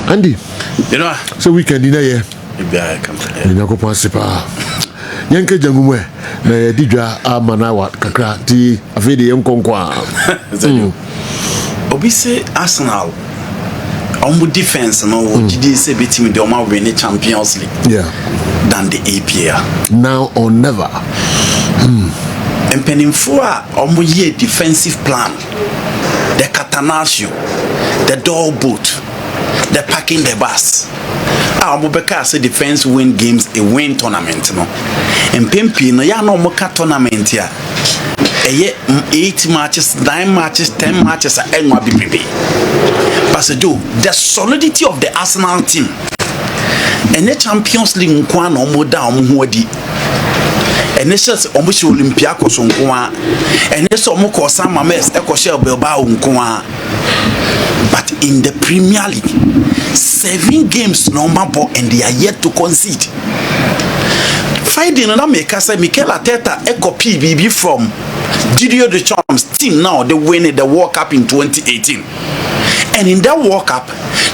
Andy, you know, so weekend in a year. Yakopo Sipa. Yanke Jangumwe, Didra Amanawa, Kakrati, Avidi Mkonkwa. Obise Arsenal. On defense, no, did you say between the Oma win the Champions League? Yeah. Than the APL. Now or never. And penning for a year defensive plan. The catanaccio, the door boot, the packing the bus. Abubakar say defense win games, a win tournament, no. And Pimpi, no, ya no moka tournament here. 8 matches, 9 matches, 10 matches at NYBB. Passejo, the solidity of the Arsenal team. And the Champions League nkwan omo da omo hodi. And this is almost Olympiacos nkwan. And this omo ko San Mamés e ko share Bilbao nkwan. But in the Premier League, 7 games normal ball and they are yet to concede. Friday na make us say Mikel Arteta e copy BB from Didier Deschamps' team now they win the World Cup in 2018. And in that World Cup,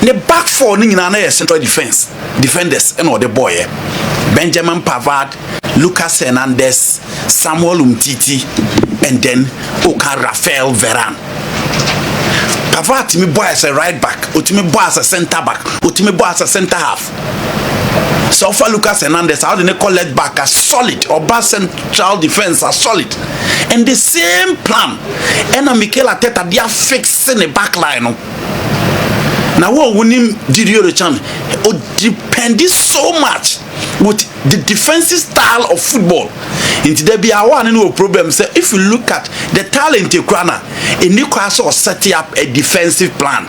the back four in another central defenders and all the boy Benjamin Pavard, Lucas Hernandez, Samuel Umtiti, and then Rafael Varane. Pavard to me boy as a right back, or to me boy as a centre back, or to me boy as a centre half. So far Lucas Hernandez, how do they call left back as solid, or back central defense as solid? And the same plan. And Mikel Arteta, they are fixing the back line. Now what winning Didier Deschamps depends so much with the defensive style of football. Into there be a one no problem. Say if you look at the talent in Newcastle setting up a defensive plan.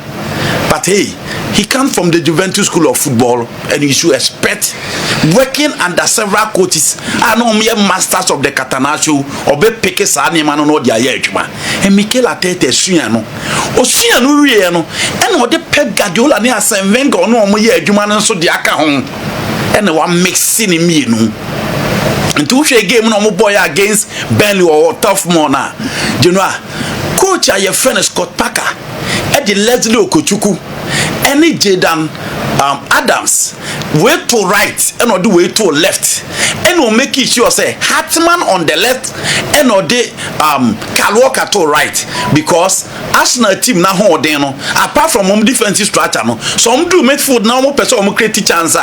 But hey, he comes from the Juventus School of Football, and you should expect working under several coaches. I know me masters of the Catanaccio or be peke sa ni man no dia yejuma. And Mikel Arteta suano. O suano wie no. And o de Pep Guardiola ni Arsene Wenger no mo ye adwuma no so de aka ho. And one mixing me no. Into a game no mo boy against Burnley or tough morna. You know, coach a your friend Scott Parker. Eddie Leslie Okochuku, any Jaden Adams, way to right and or the way to left, and will make it sure say Hartman on the left and or the Kyle Walker to right, because Arsenal team now hold apart from defensive structure, no, some do midfield now more person create chance,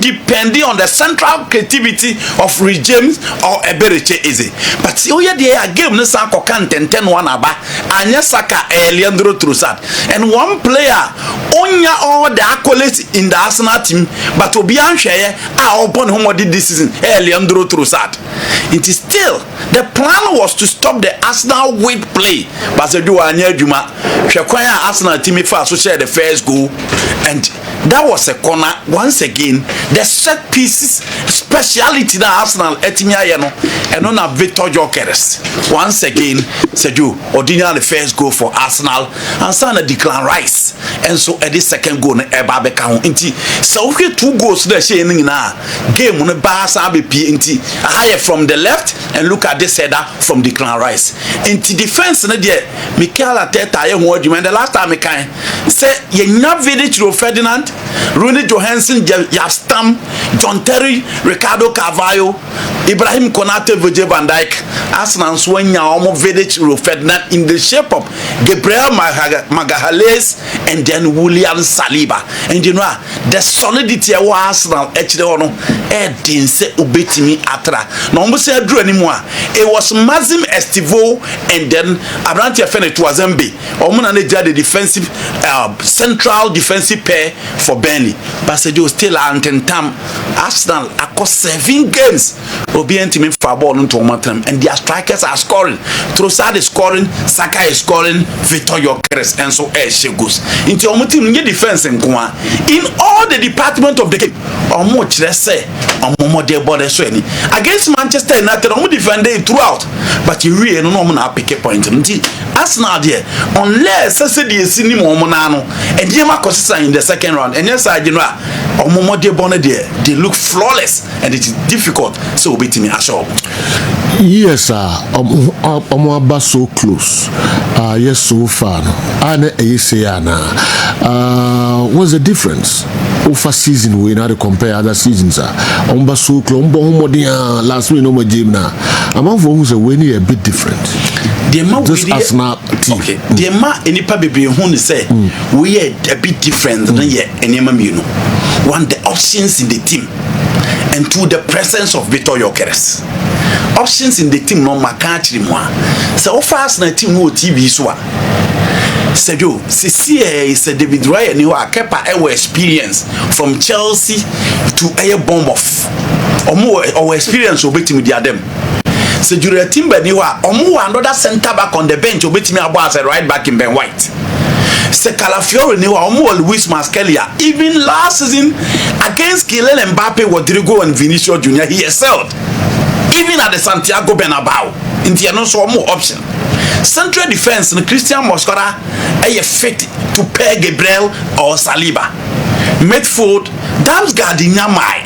depending on the central creativity of regimes or Ebereche easy. But oh yeah, they are game no sanko kan 10-1 aba, Anya Saka Leandro Trossard, and one player onya all the accolades in the Arsenal team, but Obian Share are upon whom did this season, Leandro Trossard. It is still the plan was to stop the Arsenal weight play, but they do Anya Juma, Shakwaya Arsenal team first to share the first goal, and that was a corner. Once again, the set pieces speciality that Arsenal etimia yeno and on a Victor Jokeres. Once again, Seju ordinary the first goal for Arsenal and Sana Declan Rice, and so at the second goal na Ebabe count inti. So we 2 goals there shaying na game on the Barca BP inti higher from the left and look at this header from Declan Rice. Inti defense na there Mikel Arteta ye ho adwuma. The last time I can say ye nya Vidic Ferdinand, Rooney Johansson, Yastam, John Terry, Ricardo Carvalho, Ibrahim Konate, Virgil van Dijk, Arsenal Swenya, Omo Vidic Ferdinand in the shape of Gabriel Magalhaes and then William Saliba. And you know the solidity of Arsenal actually didn't say ubetimi atra. No mo say drew anymore. It was Mazim Estivo and then Abrantia Fenet was MB. Omo na the defensive central defensive pair for Burnley. But Sergio still antentam Arsenal across 7 games. Obian team for ball into Omatam and their strikers are scoring. Trossard is scoring, Saka is scoring, Victor Jokeres and so goes into Omatim defense in all the department of the game. Or much let's say against Manchester United, I'm defending throughout, but you really no pick a point. Arsenal there, unless I said the cinema monano and Jema Costa in the second round, and yes, I you know, they look flawless and it is difficult. So beat me as well. Yes, sir. I'm so close. Yes, so far. What's the difference? Over season, we not compare other seasons. I'm so close. Last week, no more game now. I'm who's a winning a bit different. Just as now, okay. The ma any baby who say we are a bit different than yet any you know. One the options in the team. And to the presence of Victor Yokeres. Options in the team no makachiri moi. So fast na team no TV so. Said you see David Ryan you are kept our experience from Chelsea to a bomb off. Or experience obetim with them. Said you a team but you are another centre back on the bench obetim about a right back in Ben White. Calafiori knew almost Luis Mascalia. Even last season against Kylian Mbappe, Rodrigo and Vinicius Junior, he excelled. Even at the Santiago Bernabeu, in the no more option. Central defense and Christian Moscora are fit to pair Gabriel or Saliba. Midfield, Damsgaard in Yamai.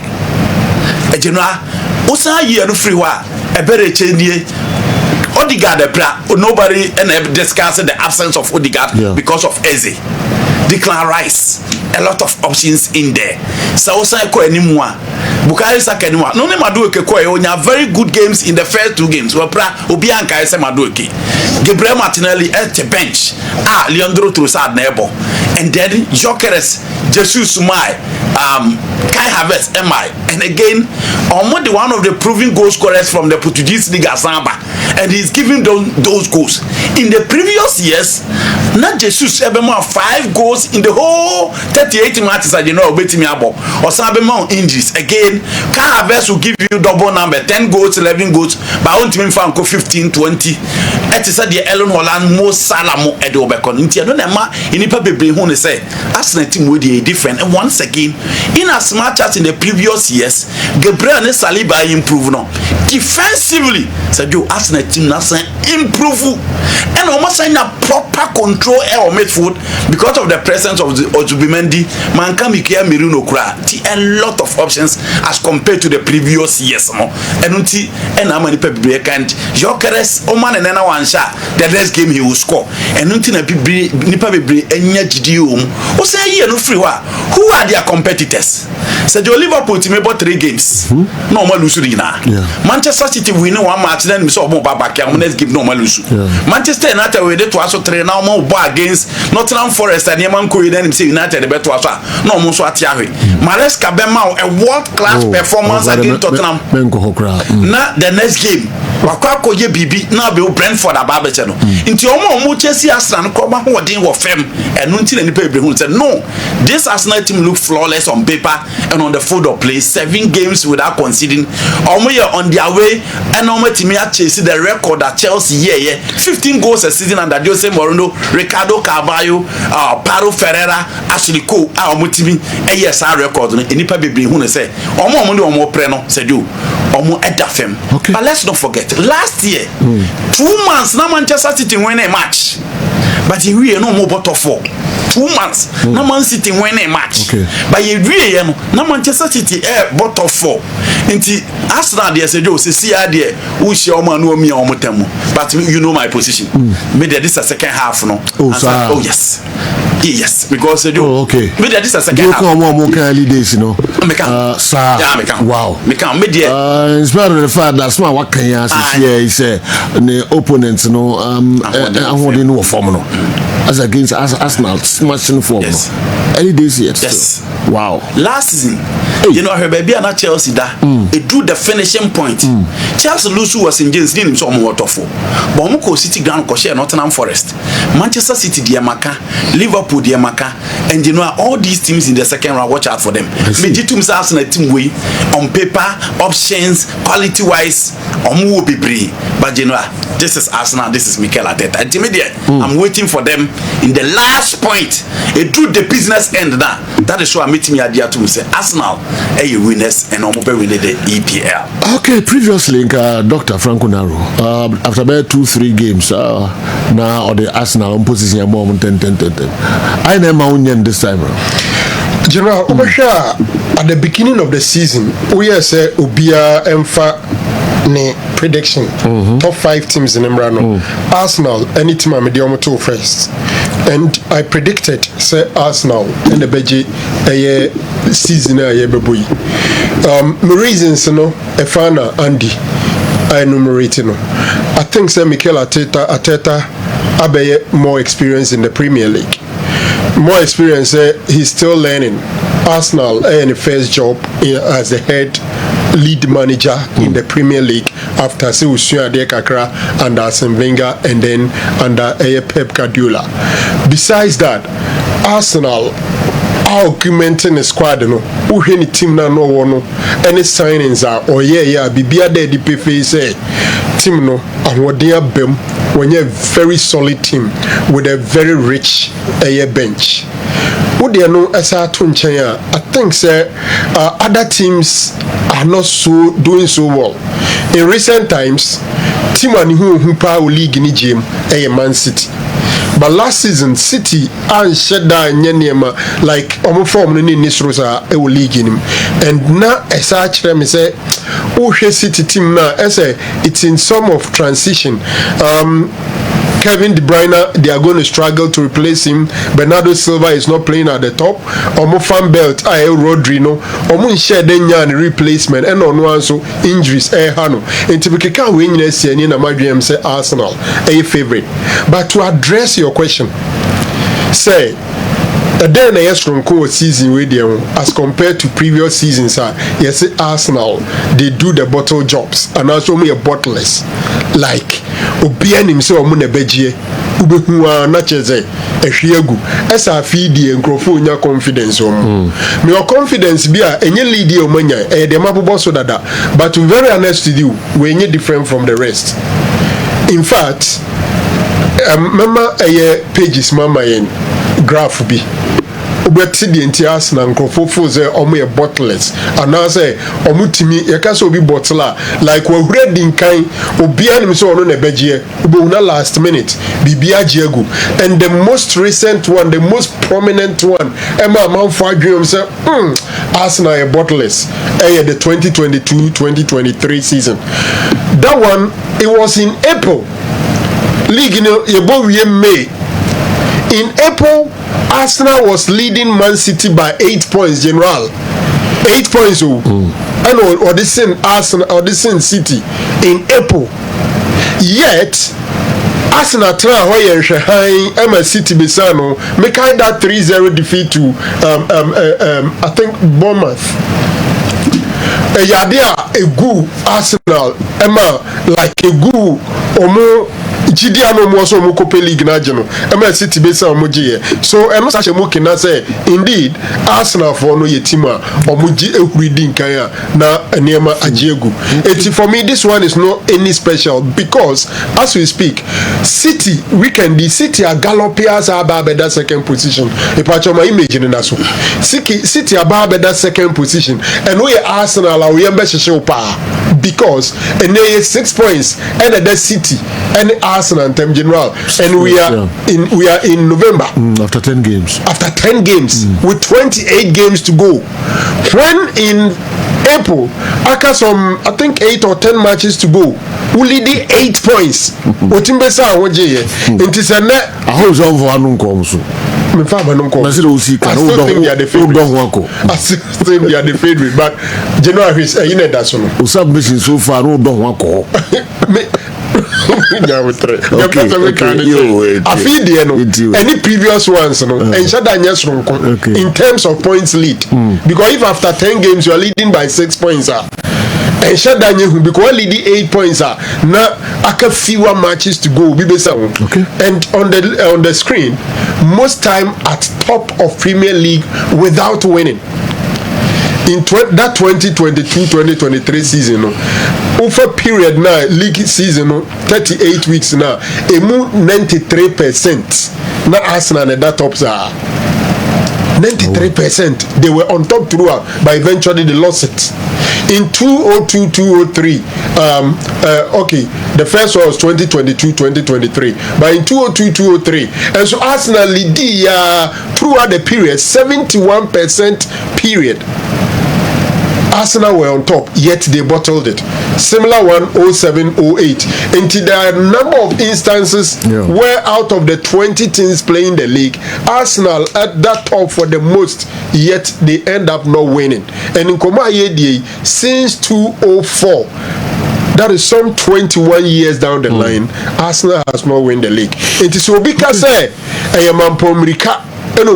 A general, Osa year no free wa, a better change. Odegaard nobody and discussing the absence of Odegaard because of Eze. Declan Rice, a lot of options in there. So ko anymore. Bukayo Saka anymore. No Madueke ko very good games in the first two games. Wapra Obianka ese Madueke. Gabriel Martinelli at the bench. Leandro Trossard nebo. And then Jokeres, Jesus Sumai, Kai Havertz, MI. And again, almost one of the proven goal scorers from the Portuguese Liga Samba. And he's giving those goals. In the previous years, not Jesus ever more 5 goals in the whole 38 matches that you know beating me about. Or some more injuries. Again, Kai Havertz will give you double number 10 goals, 11 goals, but I want to find 15, 20. It is the Ellen Holland most Salamo Edo Becon. I don't know in the baby who say Arsenal team will be different. And once again, in as much as in the previous years, Gabriel and Saliba improve now. Defensively, said you Arsenal team now improve and almost in a proper control air midfield because of the presence of the Ojubimendi, Mankamikia Miruno Kra. A lot of options as compared to the previous years. And how many people can't Jokeres Oman and then one shot. The next game he will score. And nothing a nipa be enya GDU. O say here no free wa. Who are their competitors? Said your Liverpool team about 3 games. No more lose na. Manchester City win one match then we saw more back. Let's give no more lose. Manchester United we did to also 3 now more against Nottingham Forest and Yeman Koyi then say United the better was no more so atiawe. Maresca Bema a world class performance against Tottenham. Na the next game Wakako ye bibi na be Brentford ababeche no. Nti omo Chelsea Arsenal ko ba ho den wo fem enu nti na nipa ebre hu say no, this Arsenal team look flawless on paper and on the field of play. 7 games without conceding. Omo ye on their way and omo team ya chase the record that Chelsea ye 15 goals a season under Jose Mourinho, Ricardo Carvalho, Paulo Ferreira, Ashley Cole omo team yes our record no nipa bebre hu say omo de omo pre no say do omo edafem. But let's not forget last year 2 months na Manchester City win a match, but he really no more bottle 4 2 months na Man City win a match, but he really no Manchester City bottle 4 nti Arsenal there say Joe see there who share man no me on temu, but you know my position me there this a second half no. Oh yes because Joe me there this a second half more days you know sir wow me can me there in spite of the fact that small what can you say say the opponents you know I want to know form no as against Arsenal smashing form any days yet. Yes. Wow. Last season you know her baby and Chelsea that it drew the finishing point. Chelsea lose was in James Dean so water for but Omoko City ground ko share Nottingham Forest, Manchester City dear Maka, Liverpool dear Maka, and you know all these teams in the second round, watch out for them. Legitimate Arsenal team way on paper options quality wise omo be brave, but you know this is Arsenal, this is Mikel Arteta. I'm waiting for them in the last point. It drew the business end now. That is why I'm meeting me at the to say Arsenal winners and almost win the EPL. Okay, previously Dr. Franco Naro after about 2-3 games now or the Arsenal position more 10 I never this time around. General at the beginning of the season we say Obia Emfa ne prediction. Top 5 teams in Emrano. Arsenal, any team I'm the first. And I predicted say Arsenal and the Beji a season a boy. My reasons Efana Andy I enumerate I think say Mikel Arteta abe more experience in the Premier League. More experience, he's still learning. Arsenal in the first job as the head lead manager in the Premier League after Seusua Dekakra under Arsene Wenger and then under Pep Guardiola. Besides that, Arsenal augmenting the squad who any team na no one any signings are bibia de di pefe say team no ahodia bem when you very solid team with a very rich bench. What they know as I think say other teams are not doing so well. In recent times, team who power league in gym Man City. But last season, City and Shedda and Yenema like form in this rosa league in him. And now as such them say City team now as it's in some of transition. Kevin De Bruyne, they are going to struggle to replace him. Bernardo Silva is not playing at the top. Omo fan belt, Rodrino. Omo share the replacement and on one so injuries. Hano. And typically can't win this year. Nina Madriam say Arsenal a favorite. But to address your question, say. Then a yes from season with them as compared to previous seasons. Yes, Arsenal they do the bottle jobs and also me a bottleless like Obian himself Munebeje Ubehuwa Nacheze Eshiegu as I feed the Encrofonia confidence me your confidence be a any lead your money the mabubo so that but to be very honest with you we're different from the rest. In fact, remember a pages mama in graph be Ubeti the entire Arsenal Crofofo say omo bottleless and now say omutimi yaka so be bottler like we read in kind obia nim so ono na beje ubuna last minute bibia jiegu and the most recent one the most prominent one Emma Manfo adwem say Arsenal a bottleless the 2022-2023 season. That one it was in April league May. In April, Arsenal was leading Man City by 8 points, General. 8 points, and or the same Arsenal or the same City in April. Yet, Arsenal try high Emma City Besano make that 3-0 defeat to I think Bournemouth. A good Arsenal Emma like a good or Gidia no more so Mukope League Najano. Emma City Besa Moji. So I'm such a Mukina say indeed Arsenal for no yetima or Muji reading Kaya na Nema Ajegu. For me this one is not any special because as we speak, City weekend the City are Galopias are that second position. A part of my image in that so City are that second position and we Arsenal are we show power because and they 6 points and the City and Arsenal and Tem General and we are in November after 10 games with 28 games to go. When in April after some I think 8 or 10 matches to go we lead 8 points. Otimbesa woje nti se ne ahozo mvo anu nkomso me fa ba no na still they are the favorite but January is that so no submission so far no don wako any previous ones no in terms of points lead because if after 10 games you are leading by 6 points and Shadanye because leading 8 points now aka fewer matches to go and on the screen most time at top of Premier League without winning. In that 2022-2023 season, over period now, league season, 38 weeks now, a move 93%. Now Arsenal and that tops are 93%. They were on top throughout, but eventually they lost it. In 2002-2003, okay, the first one was 2022-2023, but in 2002-2003, and so Arsenal lead throughout the period, 71% period. Arsenal were on top, yet they bottled it. Similar one, 07-08. Until there are a number of instances where out of the 20 teams playing the league, Arsenal at that top for the most, yet they end up not winning. And in Koma Yedi, since 2004, that is some 21 years down the line, Arsenal has not won the league. It is Obika say, I am Ampomrika. But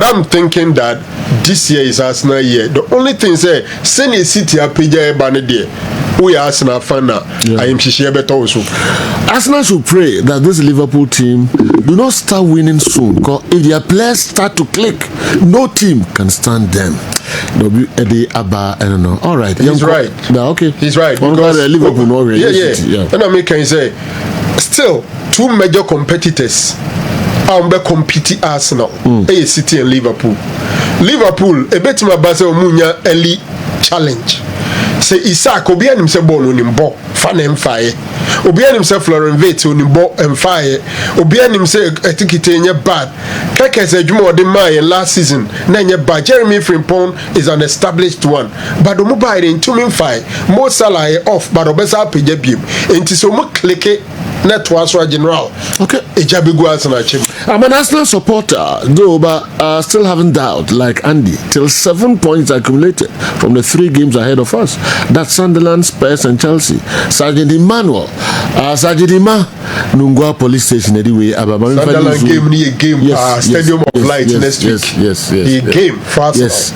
I'm thinking that this year is Arsenal year. The only thing say, send a city a PJ Banade. We are Arsenal fan now. I am better also. Arsenal should pray that this Liverpool team do not start winning soon. Because if their players start to click, no team can stand them. I don't know. All right. He's right. Okay. He's right. Because Liverpool not really. Yeah. And I can say, still, two major competitors are competing Arsenal. City and Liverpool. Liverpool, a bit my Basel Munya Eli challenge. Say Isaac Obian himself born on him bo fan and fire. Obian himself Florent Vate on him bo and fire. Obian himself I think it ain't bad. Keke said Jumo de May last season. Nanya bad. Jeremy Frimpong is an established one. But the mobile in 2 min fire. Mo Salah off but Obesa PJ beam. And so much click it. Networks general. Okay. I'm an Arsenal supporter, though, but still haven't doubt, like Andy, till 7 points accumulated from the 3 games ahead of us. That's Sunderland, Spurs, and Chelsea. Sergeant Emmanuel, Sergeant Emma, Nungwa Police Station, anyway. Sunderland game, Stadium of Light next week. Yes. Game for Arsenal. Yes.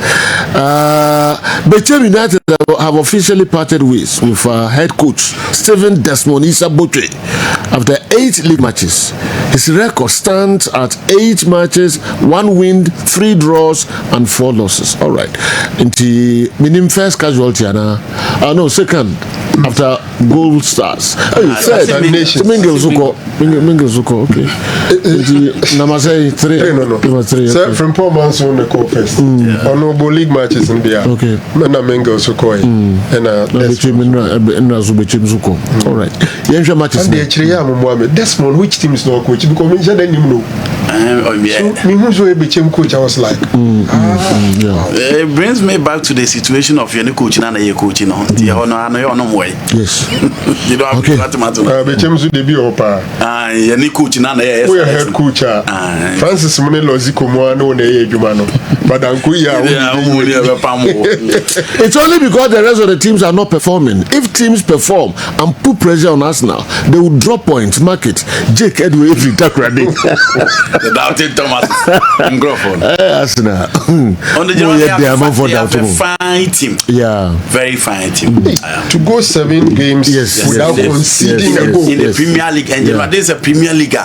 Bechem United have officially parted ways with head coach Stephen Desmond Isabotre. After 8 league matches, his record stands at 8 matches, 1 win, 3 draws, and 4 losses. All right. Into minim first casualty, no, second after goal stars. Third, Mingle Zuko. Okay. Namasay 3. No. 3. Sir, from Paul Manson on the call first. Honorable league matches in there. Okay. Mena Mingle Zuko. And Zuko. All right. Yenja matches. And the Chiriam Mohammed. Desmond, which team is not coach? Because we didn't know. Me who's a became coach, I was like, It brings me back to the situation of your coaching and your coaching on the honor way. Yes. You don't have to matter. Became to debut opa. Your coaching and a head coach. Francis Monelo Zikomoano, ne Jumano. But it's only because the rest of the teams are not performing. If teams perform and put pressure on Arsenal, they will drop points, mark it. Jake Edway, if you talk ready. The doubting Thomas Microphone. Arsenal. On the general, they have a fine team. Yeah. Very fine team. To go 7 games without conceding a goal. In the Premier League, and there's a Premier League.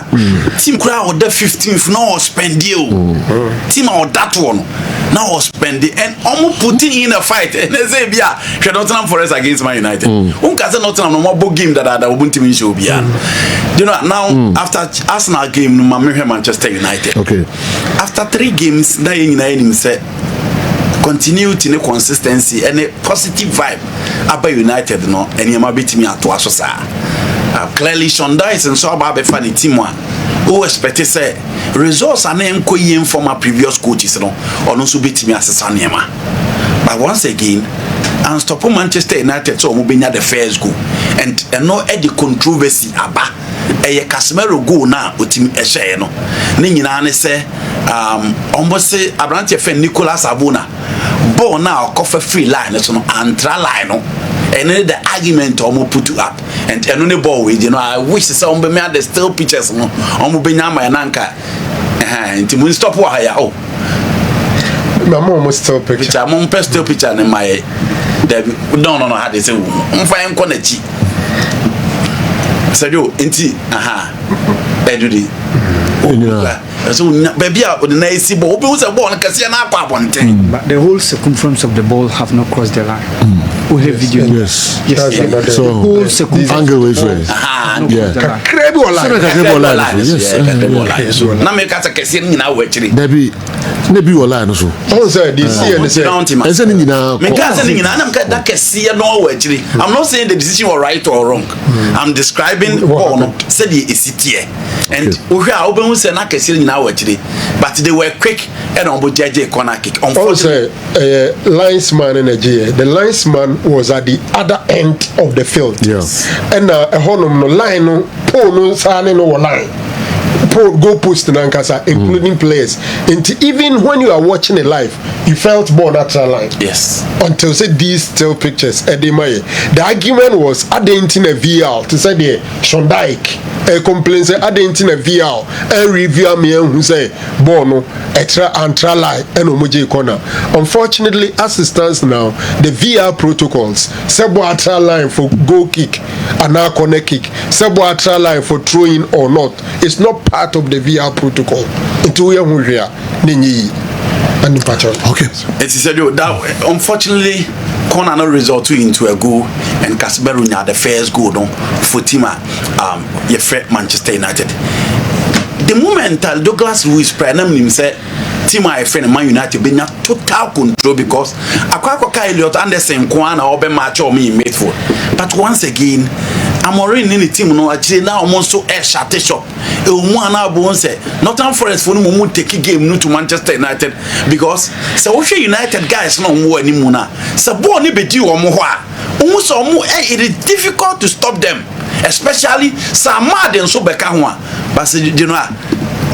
Team crowd the 15th, now spend deal. Team out that one. Now spend it and almost putting in a fight. And they say, yeah, she don't Nottingham Forest against Man United. Unkaza Nottingham no more game that won't even show. You know, now after Arsenal game, Manchester United. Okay. After 3 games, that him said continuity, no consistency, and a positive vibe about United, no, and you might beat me at Washosa. Clearly, Shonda is and so about the funny team one. Who expected say results are name koyin from our previous coaches, no, or no so beat me as a Sanyama. But once again, and stop Manchester United so Mubina the first goal, and no any controversy about a Casemiro goal now with him a share no. Ninginane say almost say Abrante friend Nicolas Abuna. Ball now cover free line so no antra line no. And then the argument almost put you up. And on the ball with I wish some be made the still pictures no. Almost be nyama yananka. And to stop why my mom was still picture. Mom still picture in my no how they say fine konechi. So you inti edudi. So baby the nice ball was a ball can see an aqua one thing. But the whole circumference of the ball have not crossed the line. We have video. Yes. So the whole circumference angle is right. Yes. Now make us a casing in our way. Nebi wala no so. Oh sir, this year they say. Ese ni nyina. Me ka say ni nyina na that kesi no wa actually. I'm not saying the decision was right or wrong. I'm describing no said the isitie. And we are open with an accuracy in our today, but they were quick and on JJ corner kick. Also, linesman in Nigeria. The linesman was at the other end of the field. Yes. And a honum no line no pole no sign no line. Go post nankasa, including players. And even when you are watching it live, you felt more natural line. Yes. Until say these still pictures, Edemaye. The argument was adding a VR to say the Shondike. A complaint say adding a VR and review me who say Bono extra antra line and omoje corner. Unfortunately, as it stands now, the VR protocols sebo atra line for goal kick and now corner kick, sebo atra line for throwing or not. It's not part of the VR protocol. Into where we are, Ninyi and Pacho. Okay. It is said that unfortunately, corner no result into a goal, and Kessben the first goal for Tima, Manchester United. The moment Douglas Luiz Prenam said, Tima friend Man United be not total control because Akwaka Elliot Anderson Kwana or be match or me midfield. But once again, I'm already in the team no actually now almost so shut shop. One hour say Nottingham Forest for no take a game no to Manchester United because so United guys no more anymore now. So born be due or more. Almost it is difficult to stop them, especially Samad and so Bekanwa. But you know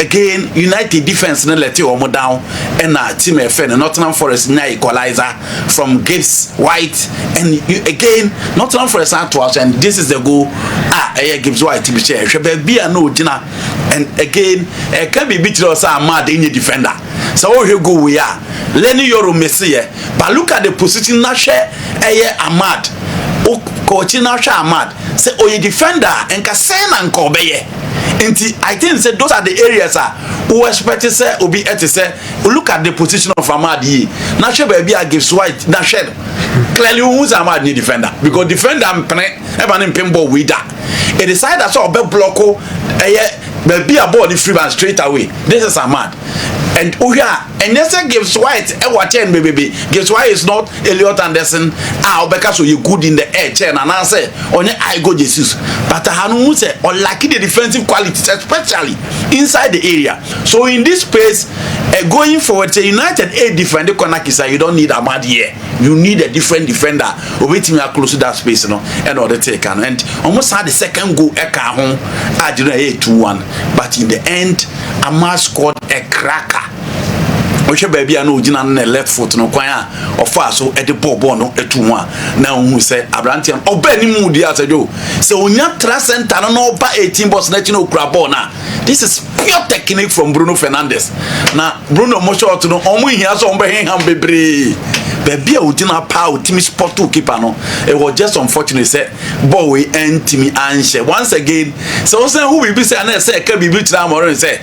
again, United defense no let you down and team FN Nottingham Forest na equalizer from Gibbs White and again Nottingham Forest had to us and this is the goal Gibbs White to be share be a no Gina and again can be beat us mad in defender so here go we are Lenny Yoro Messi but look at the position na share Ahmad coach na share Ahmad say oye defender and Kasena and Kobeye. I think say those are the areas who expect to say obi to say look at the position of Ahmad here. Now she baby I gives white now shed clearly who's Ahmad need defender because defender I'm even in pinball with that. It decide that so be blocko baby a ball the free man straight away. This is Ahmad. And and yes gives white watching baby gives white is not Elliot Anderson because so you good in the air chain and I say on I go Jesus but Hanu say or like the defensive qualities especially inside the area. So in this space going forward to United a defender corner kisa you don't need Ahmad here. You need a different defender waiting close to that space and order take and almost had the second goal home at 2-1 but in the end Ahmad scored a cracker. Oche baby anu ojina na left foot no kwan of far so e de ball no etu1 na hu say Abrantian oba ni mu dia asejo say onya tra center no oba 18 boss na chino okura ball na this is pure technique from Bruno Fernandes na Bruno mo short no omo hia so ombe hen ham bebre baby ojina pa otimi sport to keeper no it was just unfortunate say ball we entimi anhye once again so say who we be say na say ka bibi tira mo say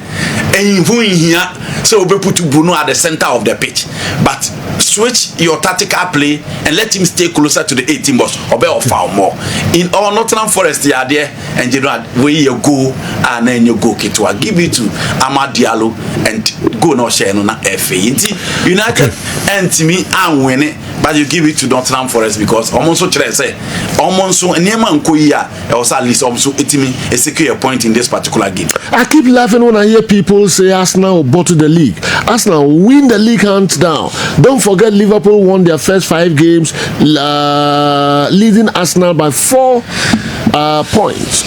enfu hia so obe put Bruno at the center of the pitch but switch your tactical play and let him stay closer to the 18 box or foul more in all Nottingham Forest they are there and you know where you go and then you go to give it to Amad Diallo and go no share no na FA United and to me and win it but you give it to Nottingham Forest because almost so try say almost so Neema Nkoya also at least also itimi a secure point in this particular game. I keep laughing when I hear people say Arsenal bottle the league. Arsenal win the league hands down. Don't forget Liverpool won their first 5 games, leading Arsenal by 4 points.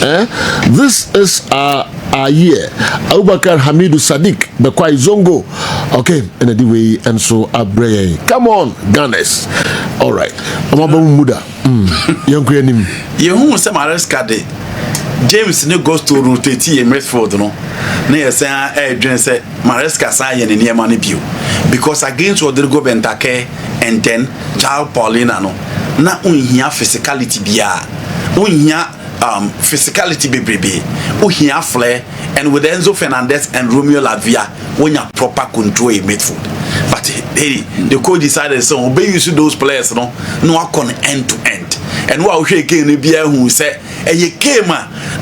This is our year. Abubakar Hamidu Sadiq, Bekwai Zongo. Okay, and anyway, and so Abreye. Come on, Gunners. All right. Amabamu Muda. Young Creanim. You say Maresca Day. James no goes to rotate in Midfield no. Na say Adrian say Maresca say in near money view because against Rodrigo Bentake and then Charles Paulina no. Na unhia physicality bia. Unhia physicality bebrebe. Unhia flair and with Enzo Fernandez and Romeo Lavia when you proper control in midfield. But hey, the coach decided so obey you those players no con end to end. And what we again be who say a game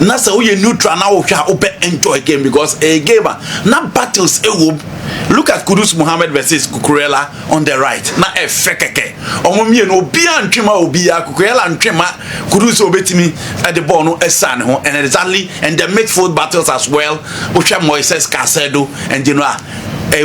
na say we neutral na we enjoy game because a game na battles Look at Kudus Mohammed versus Kukurela on the right. Na fekeke. Omo mie no obia ntwema obia Kukurela ntwema Kudus obetimi at the ball no esan ho and exactly and the midfield battles as well. Osha Moises Caicedo and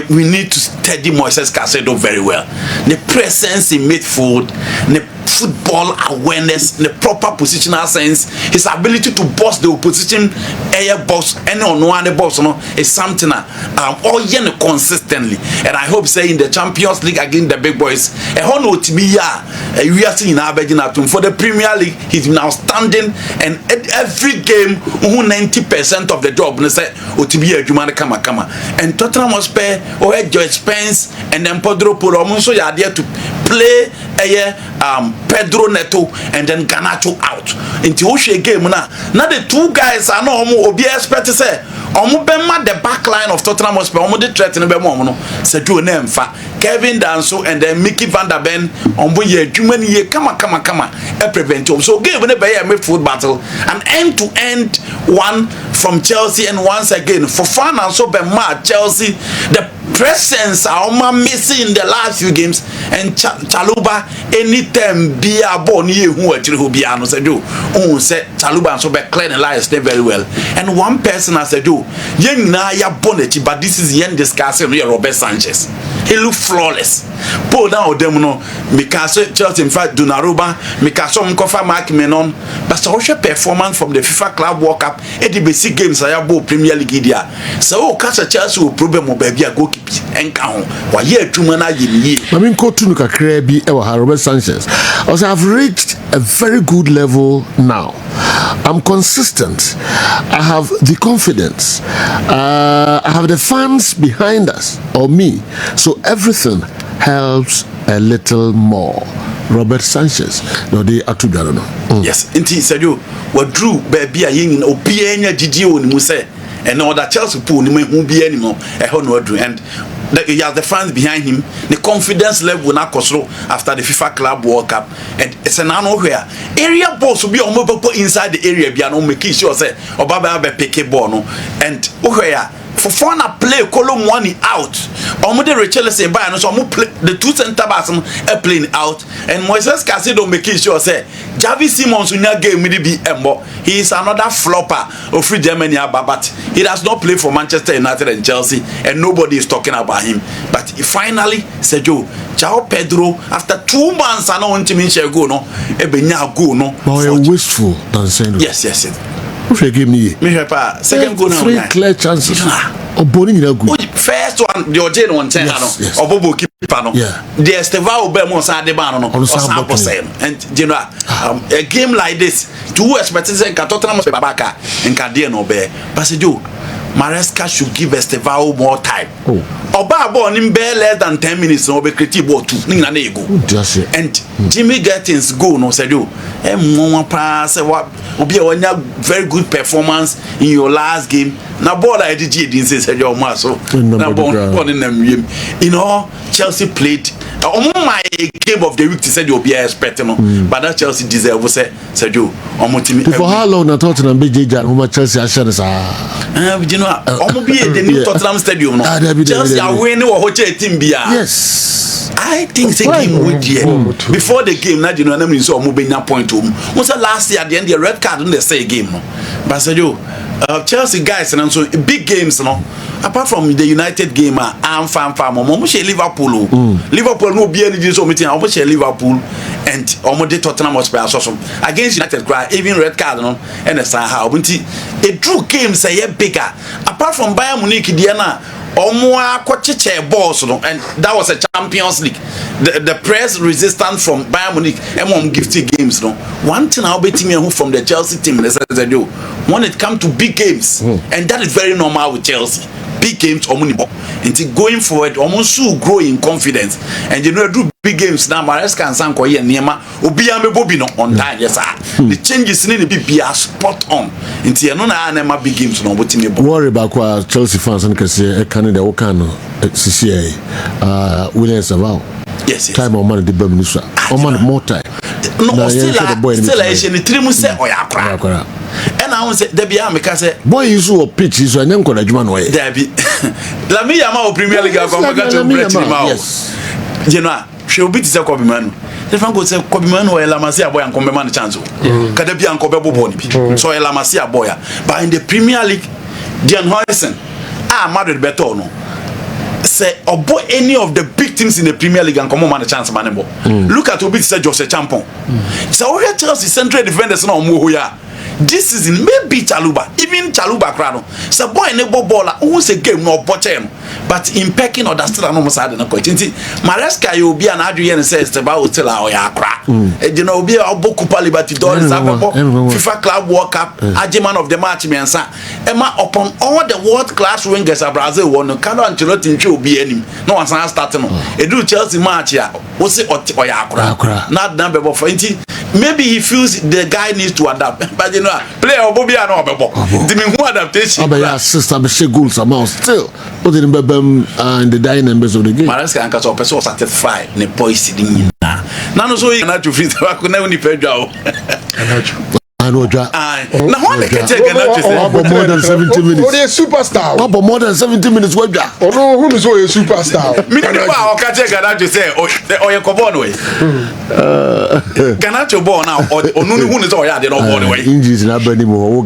we need to study Moises Caicedo very well. The presence in midfield, the football awareness, the proper positional sense, his ability to boss the opposition air boss and on one boss is something all year consistently. And I hope say in the Champions League against the big boys, we are seeing for the Premier League, he's been outstanding, and at every game 90% of the job and Tottenham Hotspur or Joe Spence and then Pedro Poro also are there to play Pedro Neto and then Garnacho out into Oshe game now the two guys are no obi expect to say bema the back line of Tottenham Hotspur the threat in the say do name fa Kevin Danso and then Mickey van der Ben ye jumani ye kama prevent so game in a midfield battle an end to end one from Chelsea and once again for fun and so bema Chelsea the presence are missing in the last few games and Chaluba anytime be a born ye who actually be ano say do say Chaluba and so be clear and lie stay very well and one person has said do yen na ya bonnet but this is yen discussing with Robert Sanchez. He look flawless. Pull down them no because Chelsea in fact Dunaruba because some cover Mark Menon but social performance from the FIFA Club World Cup at the basic games I have Premier League there. So catch a Chelsea will problem of baby a goalkeeper and count why here two man I mean go to look at Krebi Robert Sanchez. Also I've reached a very good level now. I'm consistent. I have the confidence. I have the fans behind us or me. So everything helps a little more. Robert Sanchez. No, they are two no. Yes, indeed, said you. What drew baby a yin or Piena Gigio in Muse and all that Chelsea pool won't be anymore. A honor and you have the fans behind him. The confidence level will not cost after the FIFA Club World Cup, and it's an where area balls will be on mobile inside the area. Be no making sure say or Baba be pick a ball and where. For fun a play column one out. Omo de Rachel say by no so play the two center backs playing out and Moises Caicedo making sure say Javi Simons in that game will be embo. He is another flopper of free Germany but he does not play for Manchester United and Chelsea and nobody is talking about him. But he finally said Joao Pedro after 2 months I know want to mean go no ebenya go no. But you're wasteful than saying yes. Who gave me? Second goal now. 3 clear chances. Or bowling in a good. First one, the Ojen one ten. Yes. Or Bobo keeper no. Yeah. The Estevao Belmont Sadebano no. Or Sample and you know, a game like this, 2 expectations and Tottenham Babaka and Cardian Obe. Passejo. Maresca should give Estevao more time. Oba born in less than 10 minutes no be creative ball 2 ninga na ego. And Jimmy Gettins go no said you pass what obi a very good performance in your last game. Na ball I did say said your so na ball in them. You know Chelsea played my game of the week to said you be expecting but that Chelsea deserve say said you for how long na Tottenham be J who Chelsea ashare you know be the new Tottenham stadium no Chelsea are winning or team bia. Yes, I think the game with before the game na you know na me so benya point most last year at the end the red card in the say game no but said you Chelsea guys and so big games no apart from the United game I'm fan Liverpool Liverpool no be any so meeting I share Liverpool and almost Tottenham Hotspur against United cry even red card no and how a true game say bigger apart from Bayern Munich Diana Omwa kwacheche balls no and that was a Champions League the press resistance from Bayern Munich and gifty games no one thing I'll be team who from the Chelsea team they said do when it come to big games and that is very normal with Chelsea big games until going forward almost should grow in confidence and you know do big games now Maresca and Sanko here Niema Obiame Bobby no on time yes sir the changes in the BP are spot on until no na big games no but me worry about Chelsea fans and can say Canada Okano CCA Williams about yes time on money the Bermuda on more time no still Asian the three must say oyakra and I want say there be am say boy you so pitch is an encourage man way there be La me yama o Premier League akọmọga to break ni ma o. You know, she will be to say Kobe Manu. The fan go say Kobe Manu or Elamasi boy and Kobe Man chance. Kada bi an Kobe bobo ni bi. So Elamasi boy. But in the Premier League, Jan Hoysen, Madrid better no. Say obo any of the big teams in the Premier League and come on chance manebo. Look at Obi say Jose Champon. So we Chelsea central defenders na omo ya. This season maybe Chaluba, even Chaluba crowd. So boy nebo baller who say game no bottom. But in pecking or that still no side na ko. Nti Maresca you be an Adrian says about hotel or ya cra. You know be obo Copa Libertadores FIFA Club World Cup man of the match me ansa. Emma upon all the world class wingers of Brazil won Carlo Ancelotti nchi obi anim. No one starting no. E do Chelsea match ya. Wo say o ya cra. Not number for nti maybe he feels the guy needs to adapt. But you know player obo bia no obebo. The me who adaptation. Abaya assist abeshe goals amount still. What did in the dying members of the game. Maresca and Caso person satisfied ne poise din na. Na no so you na to fit ko na uni pedwa o. I know Jack. Now what they can take more than 70 minutes. Oh, they're superstar. More than 70 minutes. What Jack? Oh no, who is a superstar? Minimum or catch a Ganacho say, or your Cobon way. Ganacho born now, or no one is all ya, they don't born away. Injuries in Aberdeen more.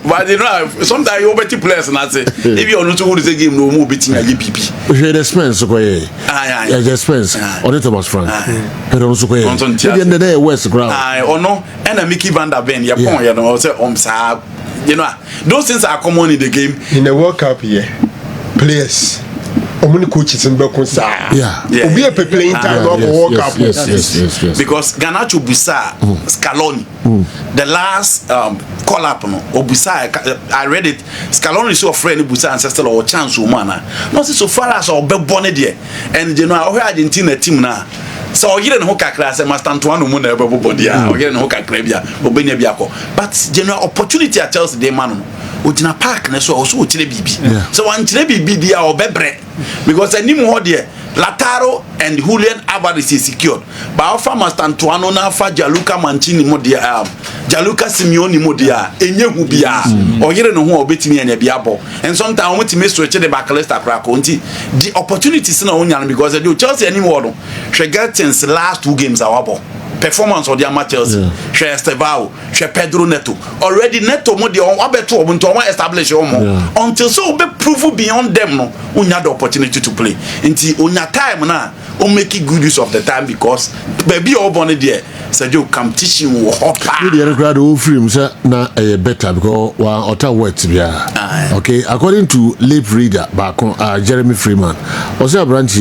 But you know, sometimes you bet players and I say, if you're not who is a game, no more beating a GPP. We had expense, okay? Yeah, expense. On it was Frank. But also, at the end of the day, West Ground. Or no, and a Mickey Van der Ven, you know, say you know, those things are common in the game. In the World Cup here, players, many coaches in Bekonsa. Yeah. We are playing time of World Cup. Yes. Because Garnacho Busa, Scaloni, the last call up, no, Obusa, I read it. Scaloni is so afraid Busa ancestor or chance woman. Not so far as our Bonnet there, and you know, our Argentina team now. So you don't know class and Master Antoine Muna body, or you don't know Crabia, or Benyabiaco. But general opportunity at Chelsea, they man, which in a park, and so also Chilebi. So one Chilebi be there or Bebre, because I knew more dear. Lataro and Julian Alvarez is secured. But Alpha Master Antoine Nafa Jaluka Mancini Modia, Jaluka Simeone Modia, Enye Hubia, or you don't know who beat me and a biabo. And sometimes I want to miss the Bacalesta Craconti. The opportunities in Onion because I do Chelsea anymore. She gets last 2 games our ball. Performance of the amateurs, she Estevao, she Pedro Neto. Already Neto Modi on Abeto Bunto establish until so be proof beyond them no unya the opportunity to play. Until unya time na o make good use of the time because baby all born there. Sergio competition will hop. The crowd all free say na better because wa ota wet bia. Okay, according to Lip Reader back Jeremy Freeman, also branch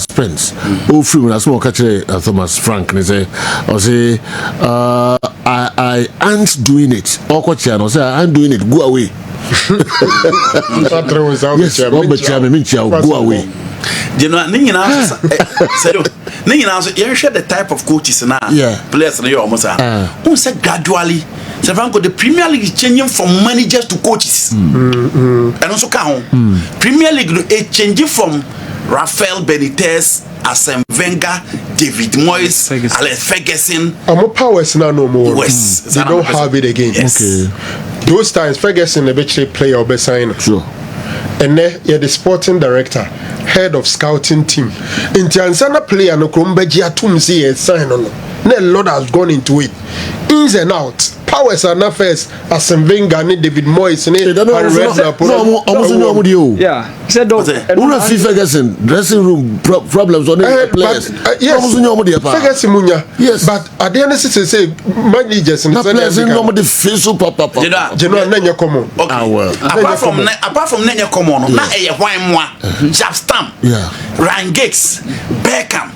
Spence. All free as well catch Thomas Frank they say or say I ain't doing it. Or coach and say I'm doing it. Go away. Yes, go away. You know, you share the type of coaches now. Players na you almost who say gradually. The Premier League is changing from managers to coaches. And also Premier League is changing from Rafael Benitez, Arsene Wenger, David Moyes, Alex Ferguson. I'm powers now no more. Yes, they don't have it again. Yes. Okay. Those times Ferguson eventually play or be sign. Sure. And then you're the sporting director, head of scouting team. In Tanzania player no krombeji atum see sign on. A lot has gone into it. Ins and outs. Powers are not first as Wenger, David Moyes, yeah. He said, Ferguson dressing room problems on the players. Yes, but at the end of the day, say managers and players normally feel so papa. Apart from Nenya Common, not a wine Jab Stamp, Ryan Giggs, Beckham,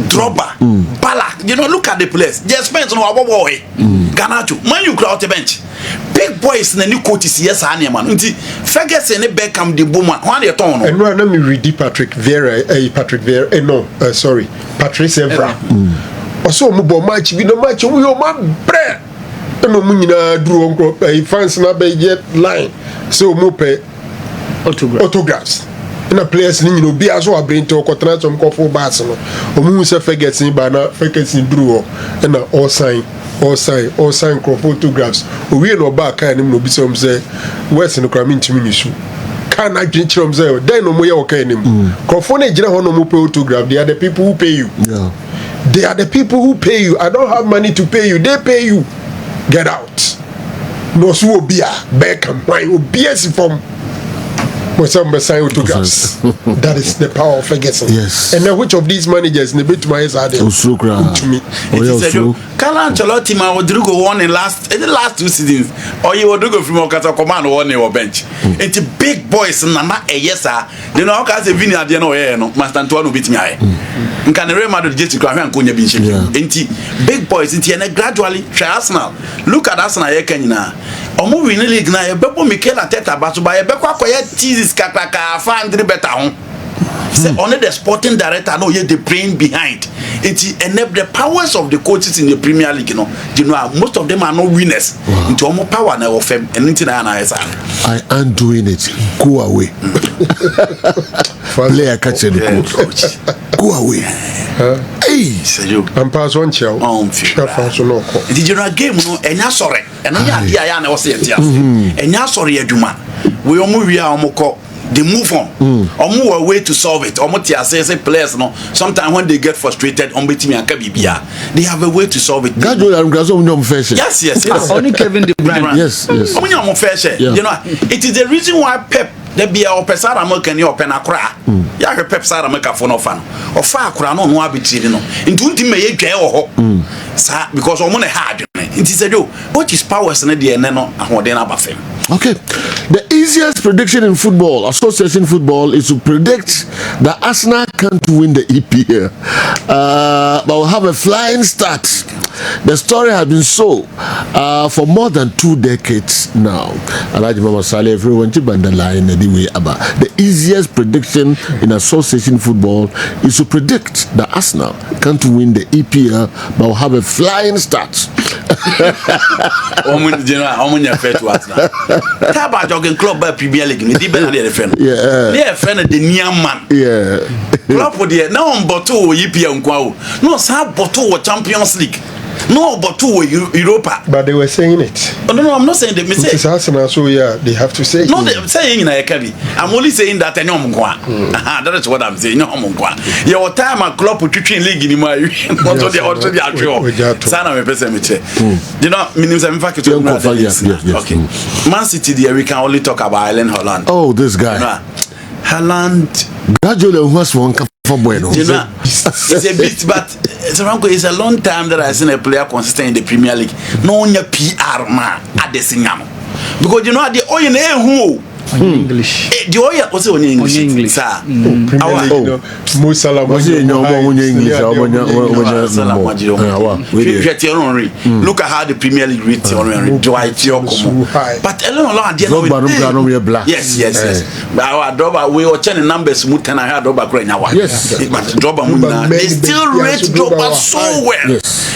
Drogba, Balak. You know, look at the players. Just spends on our boy. Garnacho, man, you crowd the bench. Big boys in the new coaches, yes, I am. Ferguson and Beckham, the woman, one year tone. And let me read Patrick Vieira, Patrice Evra. Also, Mubo match, we no match, we are my bread. No munina drew on fans na be jet line. So mope autographs. Na players ni no be aso abrin to contract some for bats no. Omu se Ferguson ba na Ferguson drew na all sign photographs. We no back kan no be some say West no crime ntimi ni su. can I drink from there? Then no more okay anymore. Confone jina ho no mo pay autograph. They are the people who pay you. Yeah. They are the people who pay you. I don't have money to pay you. They pay you. Get out. No so beer. Beckham. Why beer from autographs. That is the power of Ferguson. Yes. And then which of these managers in the bit my are there? To me. Carlo Ancelotti ma Rodrigo won in the last 2 seasons. Or you Rodrigo from Okata command on your bench. It's big boys na yes sir. You know how say Vini at the no Master Antoine beat me. Can Real Madrid just to come and Kunya bin shape. Big boys into gradually try Arsenal. Look at Arsenal here Kenya. Omo win the league na e bebo Mikel Arteta but by e beko akoye teases kakaka fan dri better hon. Say only the sporting director know you the brain behind. It enable the powers of the coaches in the Premier League, you know most of them are not winners. Into omo power na of them and into na I am doing it. Go away. Player catch the coach. Go away. Hey, I'm pass one chow. Did you know game no enya sorry. Eno ya ya na o say tia. Enya sorry adwuma. We omo wi a omo ko they move on. Omo a way to solve it. Omo tia say players no sometimes when they get frustrated on betimi aka bibia they have a way to solve it. Yes. Only Kevin De Bruyne. Yes. Omo fair share. You know it is the reason why Pep there be a opesara American ni open akra. Ya he Pep Sara America for no fan. Ofa akra no no abitiri no. Ntu nti me ye dwe ho. Sa because omo na hard. It is a do. What is powers na de no ahoden abafem. Okay. The easiest prediction in football, association football, is to predict that Arsenal can't win the EPL. But will have a flying start. The story has been so for more than 2 decades now. Everyone to the line anyway about the easiest prediction in association football is to predict that Arsenal can't win the EPL but will have a flying start. Club by Premier League, yeah, friend the near man. Yeah, club with the now on bottle EPL no, some bottle Champions League. No, but two Europa. But they were saying it. Oh, no, I'm not saying the mistake. It's Arsenal, so yeah, they have to say it. No, they're saying in a carry. I'm only saying that I know that is what I'm saying. No, your time at club with Kitchen League in my also the actual. Sana me person me che. You know, means I'm fact okay. Man City there we can only talk about Erling Haaland. Oh, this guy. Haaland. Gradually was one bueno. You know, it's a bit, but it's a long time that I've seen a player consistent in the Premier League. No one PR man at the Singam. Because you know the oil who English. The oil also in English. Sir. Look at how the Premier League rates on Dwight Yokomo. But yes. But we were checking numbers. Yes. They still rate Drogba so well. Yes.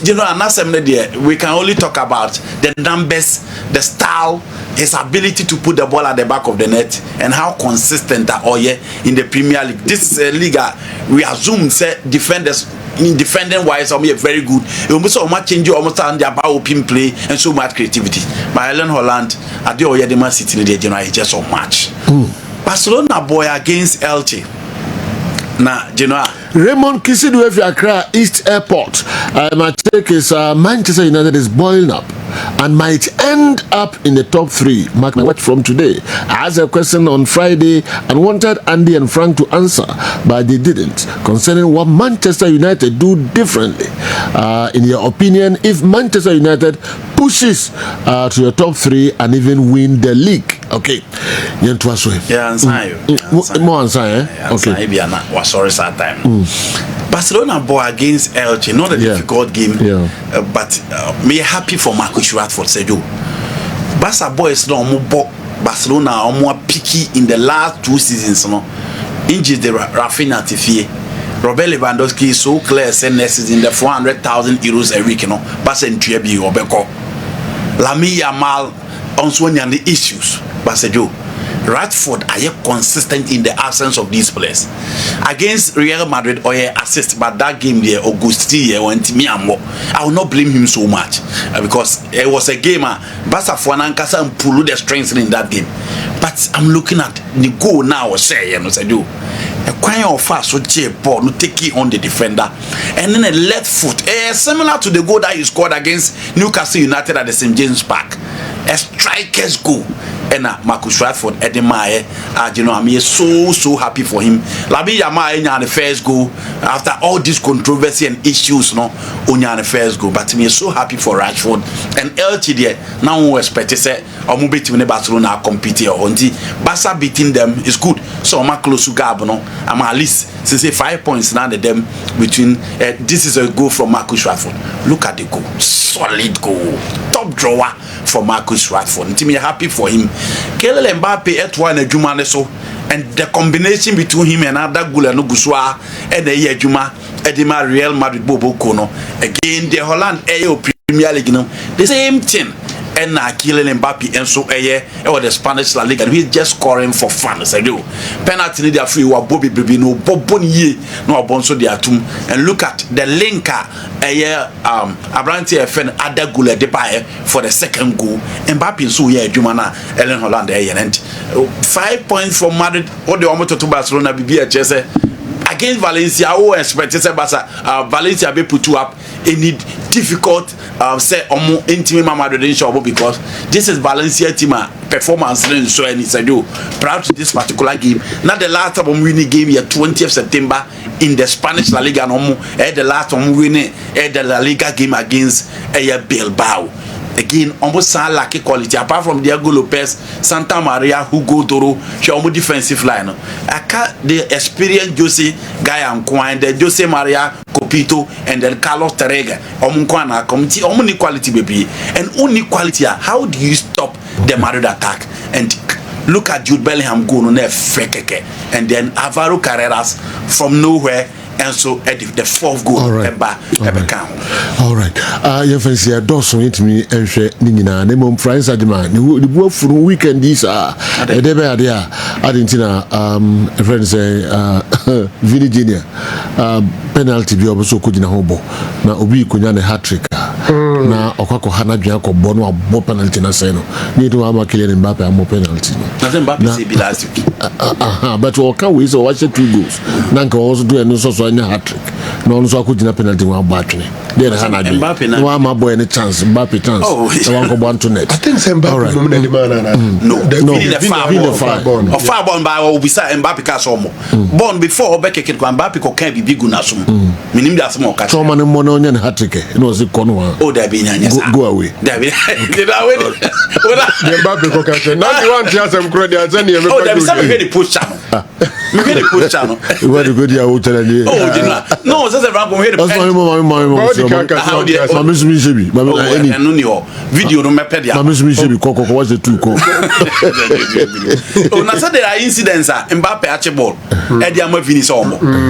You know, and we can only talk about the numbers, the style, his ability to put the ball at the back of the net, and how consistent that in the Premier League. This league, we assume say defenders in defending wise are very good. It will be so much change almost on their power pin play and so much creativity. But Erling Haaland, I do the Man City is just so much. Barcelona boy against Elche. Nah, you know. Raymond Kisidu Accra East Airport. My take is Manchester United is boiling up and might end up in the top 3. Mark my watch from today. I asked a question on Friday and wanted Andy and Frank to answer, but they didn't. Concerning what Manchester United do differently. In your opinion, if Manchester United pushes to the top 3 and even win the league. Okay. Yeah, more answer, eh? Okay. Sorry, sad time. Barcelona ball against Elche, not a difficult game, but me happy for Marcus Rashford said you. Barca boys no more Barcelona are more picky in the last 2 seasons, no. Injuries the Rafinha Tifie. Robert Lewandowski is so clear saying next season the 400,000 euros a week, you know. Barca in Trebi or Beko. Lamine Yamal on the issues. Barca Rashford are consistent in the absence of these players. Against Real Madrid, or assist, but that game there, Augusti, went me and more. I will not blame him so much because it was a game. Basa Fuanankasa and pull the strength in that game. But I'm looking at the goal now. Say, I do. A kind of fast so ball, no take it on the defender, and then a left foot, similar to the goal that you scored against Newcastle United at the St. James Park, a striker's goal. And Marcus Rashford, Edemaye, I'm so happy for him. Labi Yama the first goal after all this controversy and issues, no, on the first goal. But me so happy for Rashford and LTD. Now we expect to say, I'm between Barcelona compete or Barca beating them is good. So I'm close to Gabon. I'm at least since 5 points now them between. This is a goal from Marcus Rashford. Look at the goal, solid goal, top drawer for Marcus Rashford. I'm happy for him. Kylian Mbappe etwa na adwuma ne so, and the combination between him and other goal and Guswa and the adwuma edema Real Madrid bobo kono again the Holland Premier League no the same thing. And Kylian Mbappe and so or the Spanish La Liga, he's just scoring for fun. As I do penalty need free wa Bobby baby no Bobon ye no Bonso de Atum, and look at the linker Abranti FN other goal de buy for the second goal. Mbappe so yeah Jumana Ellen Holland and 5 points for Madrid or the Omoto to Barcelona be a Chelsea against Valencia. Oh, expect Valencia be put up any difficult say intimate Madrid show because this is Valencia team performance so and it's I do proud to this particular game. Not the last time we winning game here 20th September in the Spanish La Liga no the last time we winning the La Liga game against Bilbao. Again, almost sound like a quality apart from Diego Lopez, Santa Maria, Hugo Doro, she almost defensive line. I can't the experienced Jose Guy Kwine, the Jose Maria Copito, and then Carlos Terrega. Omunkwana committee, only quality baby, and only quality. How do you stop the Madrid attack? And look at Jude Bellingham going on there, fake, and then Alvaro Carreras from nowhere. And so the fourth goal all right. You fancy a dozen into me and share Nina, Nemo Friends Adman. The work for weekend these are a debe idea. Argentina, friends say Virginia penalty be also could in a hobo. Now Obi Kunyane hat trick. Now Okako Hana Jacob Bono more penalty na seno. Need to have a Kylian Mbappe and more penalty. Nothing Mbappe last week. But what can we so watch the 2 goals? Nanka also do a so hat trick. No one so could in a penalty one battery. Then Mbappe no my boy any chance. Mbappe chance. Oh, one to net. I think Mbappe no far born by all beside Mbappe Kasomo. Born before Obeke Mbappe can be big unasum. Minim that small catch. So many mono and hat trick. It was a corner. Oh, there be go away. There be Mbappe can catch. Now you want to have some credit. Oh, there be some very push channel. We get a push channel. Where the good you tell you. Oh, no, that's a rap here. Video no mepedia. What's the 2 call? Oh, now there are incidents Mbappe Archibald.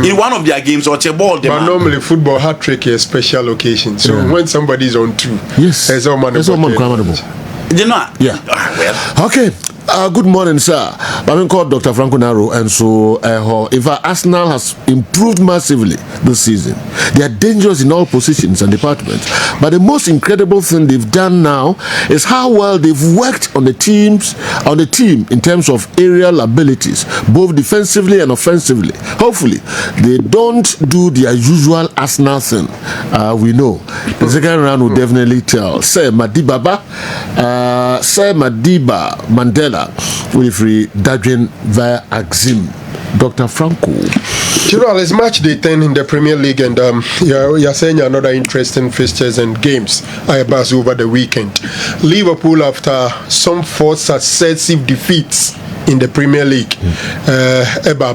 In one of their games, Archibald. But normally football hat trick is a special occasion. So when somebody is on 2, yes, there's all man. You know? Yeah. Well. Okay. Good morning, sir. I'm called Dr. Franco Naro, and so if Arsenal has improved massively this season, they are dangerous in all positions and departments. But the most incredible thing they've done now is how well they've worked on the team in terms of aerial abilities, both defensively and offensively. Hopefully, they don't do their usual Arsenal thing. We know the second round will definitely tell. Say Madiba Mandela. Wilfried Dadwin via Axim. Dr. Franco. General, it's match day 10 in the Premier League, and you're saying another interesting fixtures and games I pass over the weekend. Liverpool, after some 4 successive defeats in the Premier League, Eber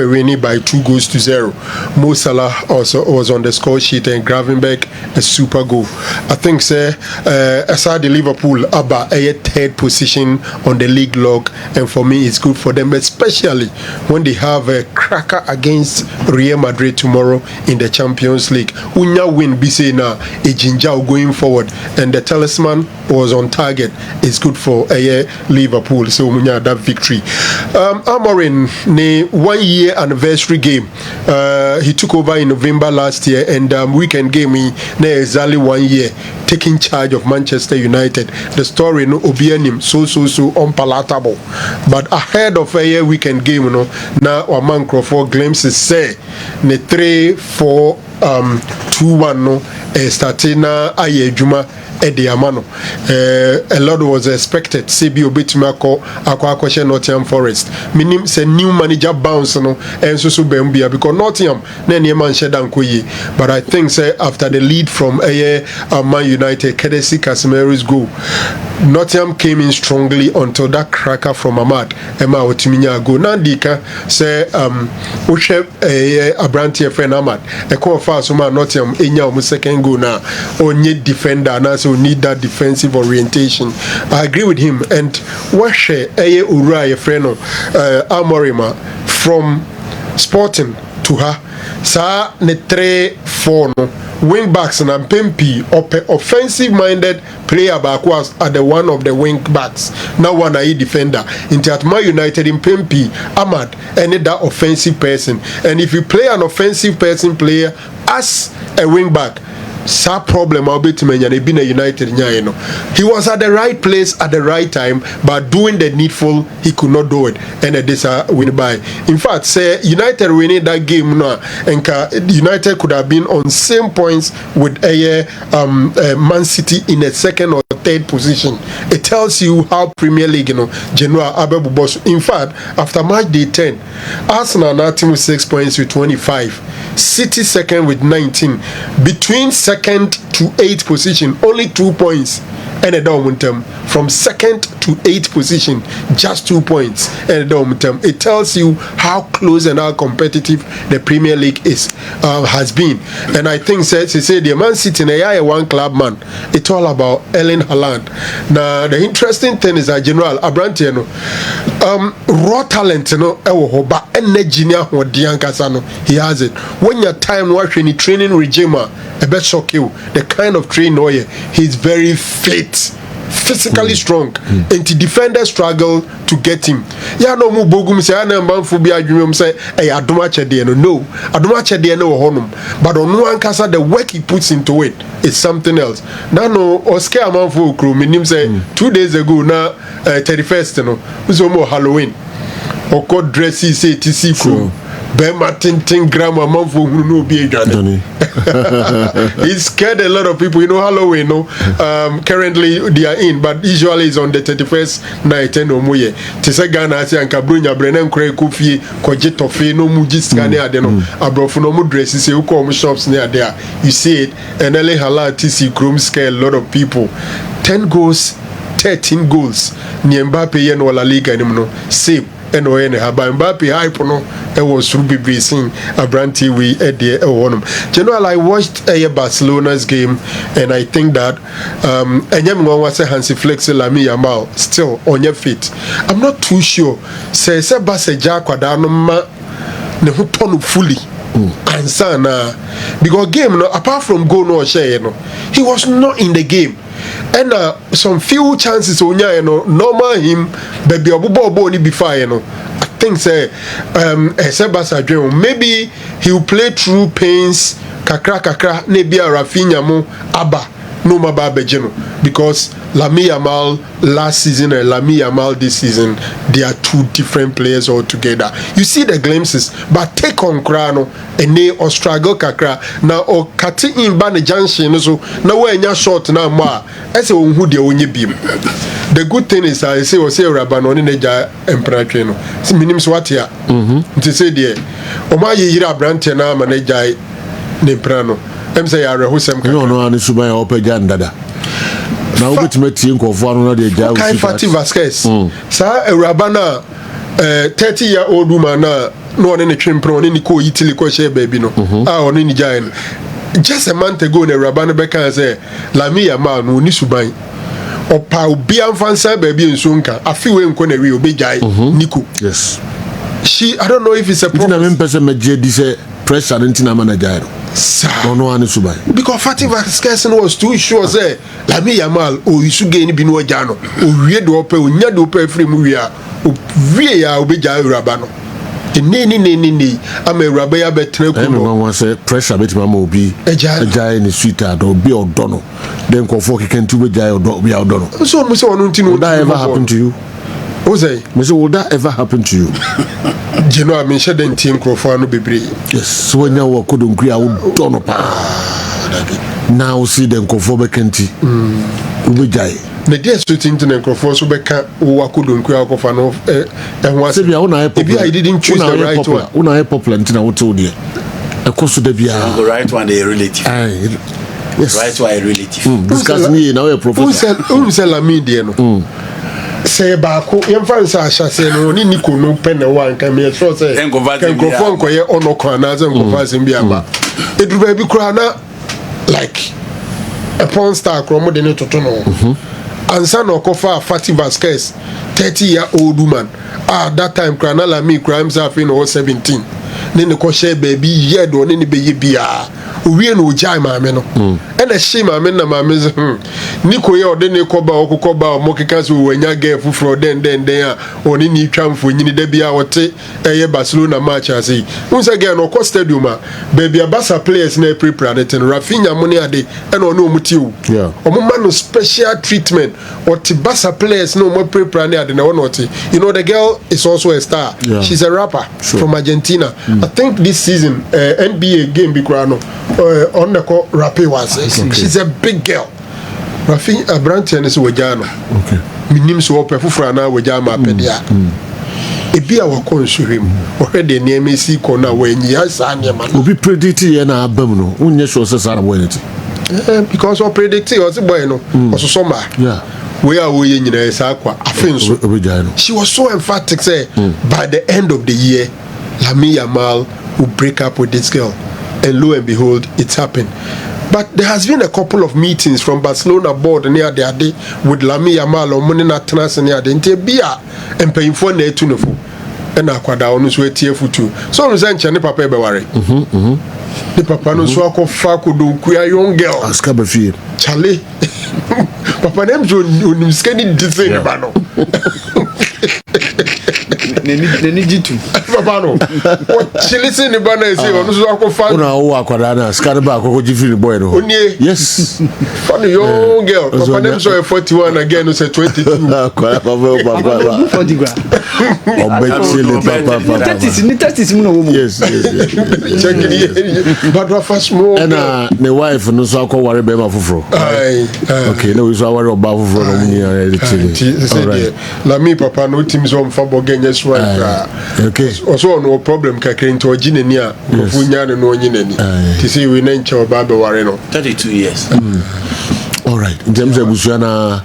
winning by 2-0. Mo Salah also was on the score sheet, and Gravenberch a super goal. I think aside the Liverpool, Abba a 3rd position on the league log, and for me it's good for them, especially when they have a cracker against Real Madrid tomorrow in the Champions League. Unya win be say na a ginger going forward, and the talisman was on target. It's good for Liverpool. So unya that victory. Amorim ne 1 year anniversary game. He took over in November last year, and weekend game he na exactly 1 year taking charge of Manchester United. The story no obianim so unpalatable. But ahead of a weekend game, you know, now our man Crawford glimpses say ne 3-4 2-1 no starting na aye juma Ediamano. A lot was expected. CB Obetimako Aqua Nottingham Forest. Minim say new manager bounce no and so Bembia because Nottingham Nene man shedan koye. But I think say after the lead from Man United, Kedesi Casemiro's goal, Nottingham came in strongly until that cracker from Ahmad Emma Otiminya go. Nandika say Ushe Abranti friend Ahmad. A call fast man Nottingham Enya second goal na onye defender na so need that defensive orientation. I agree with him. And Washe Eye Ura Freno Amorima from Sporting to her sa ne 3-4 no wing backs and Pempi offensive minded player back was at the one of the wing backs. Now one a defender. Into at Man United in Pempi Ahmad and that offensive person. And if you play an offensive person player as a wing back, sa problem I'll be to me and been a United no. He was at the right place at the right time, but doing the needful he could not do it, and this win by. In fact, say United winning that game now, and United could have been on same points with Man City in a second or third position. It tells you how Premier League, you know, General Abebu Boss. In fact, after match day 10, Arsenal now team with 6 points with 25, City second with 19. Between second to 8th position, only 2 points. And a momentum from second to 8th position, just 2 points. And a momentum. It tells you how close and how competitive the Premier League is has been. And I think say the Man City na one club man. It's all about Erling Haaland. Now the interesting thing is that General Abranti raw talent but energy he has it. When your time watching the training regime a bit shock you. The kind of trainer he's very fit, physically strong, and the defenders struggle to get him. Yeah, no more bogum say I am for be adwum say hey adomache de no adomache de no honum, but on one kasa the work he puts into it is something else. Now no Oscar Amanfo crew minim say 2 days ago na 31st no uzo mo Halloween oko dressy say TC crew Bema tinting grammar man for who no be Johnny. He scared a lot of people. You know Halloween, no. Currently they are in, but usually it's on the 31st night and no more. Tisa Ghana say anka brunya brenem kre kofi koje tofe no muji skane ade no. Abrofo no mu dresses say uko shops near there. You see it, and Erling Haaland TC Chrome scare a lot of people. 10 goals, 13 goals. Ni Mbappe yen wala liga ni no. Same. And when Mbappe hype no it was Ruby Bracing Abranti we at the General, I watched Barcelona's game and I think that anyone was a Hansi Flex Lami Yamal still on your feet. I'm not too sure. Say Barca Kwadano ma ne hutonu fully. And sana because game no apart from goal no share no he was not in the game. And some few chances onya normal him baby obubo ni before I think say Sebasa dream maybe he will play through pains kakra maybe a Rafinha mo Abba no mababejeno because Lamine Yamal last season and Lamine Yamal this season they are two different players altogether. You see the glimpses but take on Krano and they or struggle kakra now or cutting in ban junction so now when you're short now ma as a who they only beam. The good thing is I say Rabano in the emperor no minim swat here to say there Oma yira brante na manager Nemprano em say are who some no ani suba ope jandada na obetimeti nkofo anu na de ja Kai Fati Vasquez sa Rabana 30-year-old woman na no one in the chimpro ni ko yitili ko share baby no on ni giant just a month ago na Rabana Beka say Lamine Yamal no ni suban opa obi amfansa baby nsonka afiwe nko na wi obejai Nico. Yes, she I don't know if it's a problem. Person meje di say pressure ntina manager no one is by because Fatih Vasquez was too sure say Lamine Yamal o isu gain bi no oja no o wie do ope o nya do ope free mu wi a o wie ya obeja Uraba no ni am Uraba ya betre ko no one say pressure bit mama obi eja ni sweeter do be odono then ko for can to beja odo be odono so no say onu ntino would that ever happen to you o say me say would that ever happen to you you know I mean she den tin krofo no bebre yes so when you walk don kria odono pa now see them ko for bekenti ubejai na dia so tintin nkrofo so beka wo akodo nkua akofa no ehwa se bia una popular I didn't choose the right one una popular ntina wo to dia ekoso da bia the right one a relative yes right one a relative discuss me now a professor say Lamine die no say baako yemfa nsa ahyase no ni niko no pen na wan kan me so say kan krofo nkoye onoko na ze nkofa sem bia ba eduru ba bi kura na like a porn star kromo de ne toto no ansa no kofa Fatih Vasquez 30-year-old woman that time Kranala Lamine crimes have in 17 ne ko share baby ye do ne be ye bia owie no ojai maame no ena she maame na maame ze niko ye ode ne koba okokoba o mokeka so wanya girl fufuro den a oni ni twamfo nyini da bia wote eye Barcelona match ase unsa girl no ko stadium a baby abasa players na prepare net Rafinha money ade ena ono omutiu omuma no special treatment or Barca players no more prepare ade na one oti you know the girl is also a star she's a rapper from Argentina I think this season NBA game bi kura no on the call Rapi was she's a big girl Rafi Branton is wajano minim so ope fufura na wajama pedia ebi a wakonsurim already near me see corner when you asa man obi predict ye na abam no unye sure say sara boy nti because we predict o se boy no oso soma we are we nyina esa akwa afenso she was so emphatic say by the end of the year Lamine Yamal will break up with this girl. And lo and behold, it's happened. But there has been a couple of meetings from Barcelona board near the day with Lamine Yamal or money not trans near the Intebia and paying for ne tuneful. And Aquada on his way too. So I'm saying, Papa be worry. The papa no so akofako do kuya young girl. Aska be fie. Charlie. Papa nem jo unim skeni disene ba no. Neni jitu. Papa no. She listen ni ba na say onu so akofa. Una wo akwada na ska ba akoko jifi boy no. Yes. Funny young girl. Papa nem so 41 again no say 22. Papa. 40 gra. Obechile papa. That is no woman. Yes. Check it. But what fast more. And the wife no so akọ worry be ma fufuro. Okay, no we so worry oba fufuro no mu ni alright. Lamine papa no team so mfabo genye so okay. Also no problem kakre nto ogine ni a ofunya no onyine ni. Ti say we na nche oba be worry no. 32 years. All right. In terms of Busiana,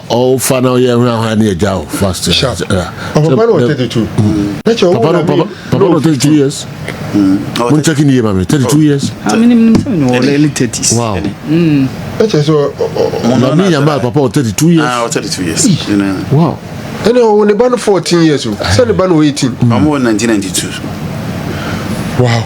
all final year around here, Jao fast. Papa no 32. Papa no 32 years. When checking here, mommy, 32 years. How many early 30s? Wow. That's so. Lamine Yamal, Papa 32 years. 32 years. Wow. And when the ban 14 years, so the ban 18. I'm 1992. Wow.